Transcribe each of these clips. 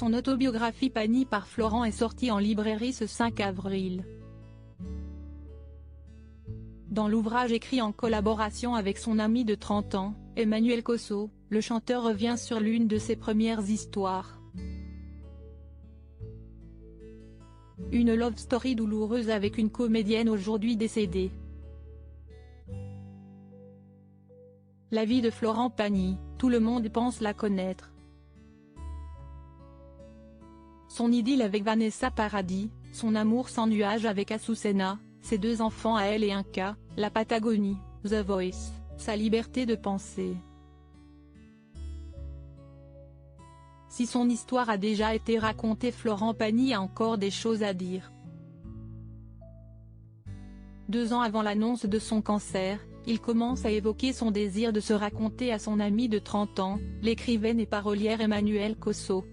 Son autobiographie Pani par Florent est sortie en librairie ce 5 avril. Dans l'ouvrage écrit en collaboration avec son ami de 30 ans, Emmanuel Cosso, le chanteur revient sur l'une de ses premières histoires. Une love story douloureuse avec une comédienne aujourd'hui décédée. La vie de Florent Pagny, tout le monde pense la connaître. Son idylle avec Vanessa Paradis, son amour sans nuage avec Azucena, ses 2 enfants à elle et un cas, la Patagonie, The Voice, sa liberté de penser. Si son histoire a déjà été racontée, Florent Pagny a encore des choses à dire. 2 ans avant l'annonce de son cancer, il commence à évoquer son désir de se raconter à son ami de 30 ans, l'écrivaine et parolière Emmanuel Cosso.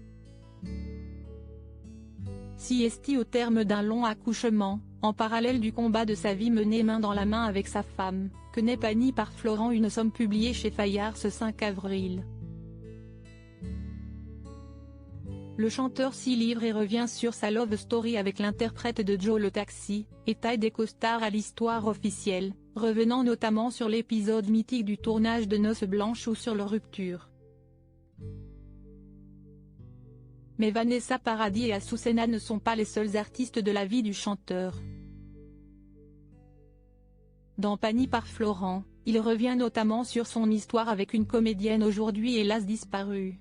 Si au terme d'un long accouchement, en parallèle du combat de sa vie mené main dans la main avec sa femme, que naît Pani par Florent, une somme publiée chez Fayard ce 5 avril. Le chanteur s'y livre et revient sur sa love story avec l'interprète de Joe le Taxi, et taille des costards à l'histoire officielle, revenant notamment sur l'épisode mythique du tournage de Noces Blanches ou sur leur rupture. Mais Vanessa Paradis et Azucena ne sont pas les seuls artistes de la vie du chanteur. Dans Pani par Florent, il revient notamment sur son histoire avec une comédienne aujourd'hui hélas disparue.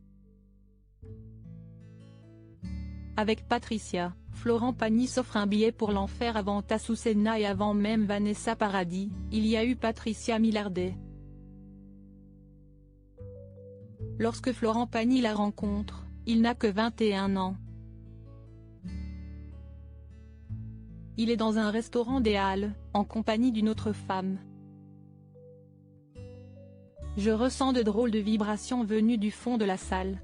Avec Patricia, Florent Pagny s'offre un billet pour l'enfer avant Azucena et avant même Vanessa Paradis, il y a eu Patricia Millardet. Lorsque Florent Pagny la rencontre, il n'a que 21 ans. Il est dans un restaurant des Halles, en compagnie d'une autre femme. Je ressens de drôles de vibrations venues du fond de la salle.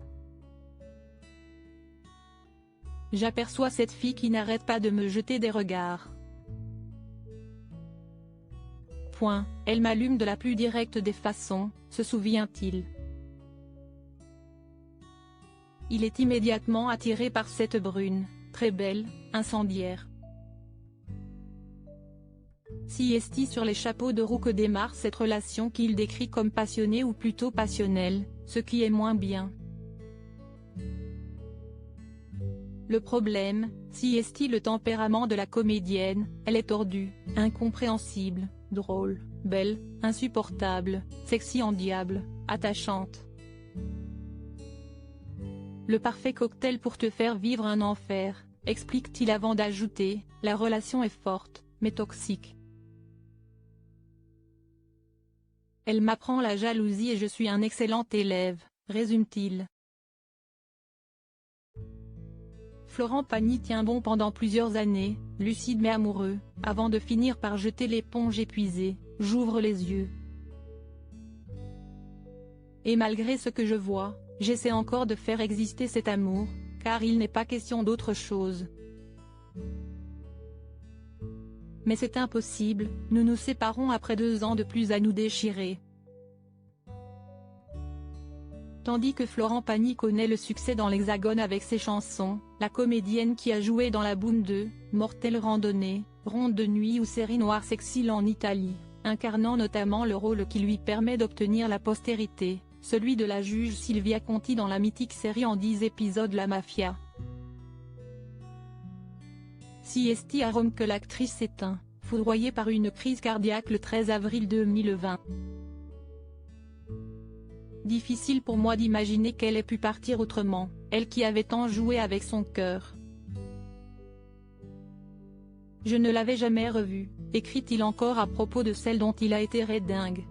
J'aperçois cette fille qui n'arrête pas de me jeter des regards. Elle m'allume de la plus directe des façons, se souvient-il. Il est immédiatement attiré par cette brune, très belle, incendiaire. Si sur les chapeaux de roue que démarre cette relation qu'il décrit comme passionnée ou plutôt passionnelle, ce qui est moins bien. Le problème, si le tempérament de la comédienne, elle est tordue, incompréhensible, drôle, belle, insupportable, sexy en diable, attachante. Le parfait cocktail pour te faire vivre un enfer, explique-t-il avant d'ajouter, la relation est forte, mais toxique. Elle m'apprend la jalousie et je suis un excellent élève, résume-t-il. Florent Pagny tient bon pendant plusieurs années, lucide mais amoureux, avant de finir par jeter l'éponge épuisé, j'ouvre les yeux. Et malgré ce que je vois, j'essaie encore de faire exister cet amour, car il n'est pas question d'autre chose. Mais c'est impossible, nous nous séparons après 2 ans de plus à nous déchirer. Tandis que Florent Pagny connaît le succès dans l'Hexagone avec ses chansons, la comédienne qui a joué dans La Boum 2, Mortelle Randonnée, Ronde de Nuit ou Série Noire Sexy en Italie, incarnant notamment le rôle qui lui permet d'obtenir la postérité, celui de la juge Silvia Conti dans la mythique série en 10 épisodes La Mafia. Si à Rome que l'actrice s'éteint, foudroyée par une crise cardiaque le 13 avril 2020. Difficile pour moi d'imaginer qu'elle ait pu partir autrement, elle qui avait tant joué avec son cœur. Je ne l'avais jamais revue, écrit-il encore à propos de celle dont il a été redingue.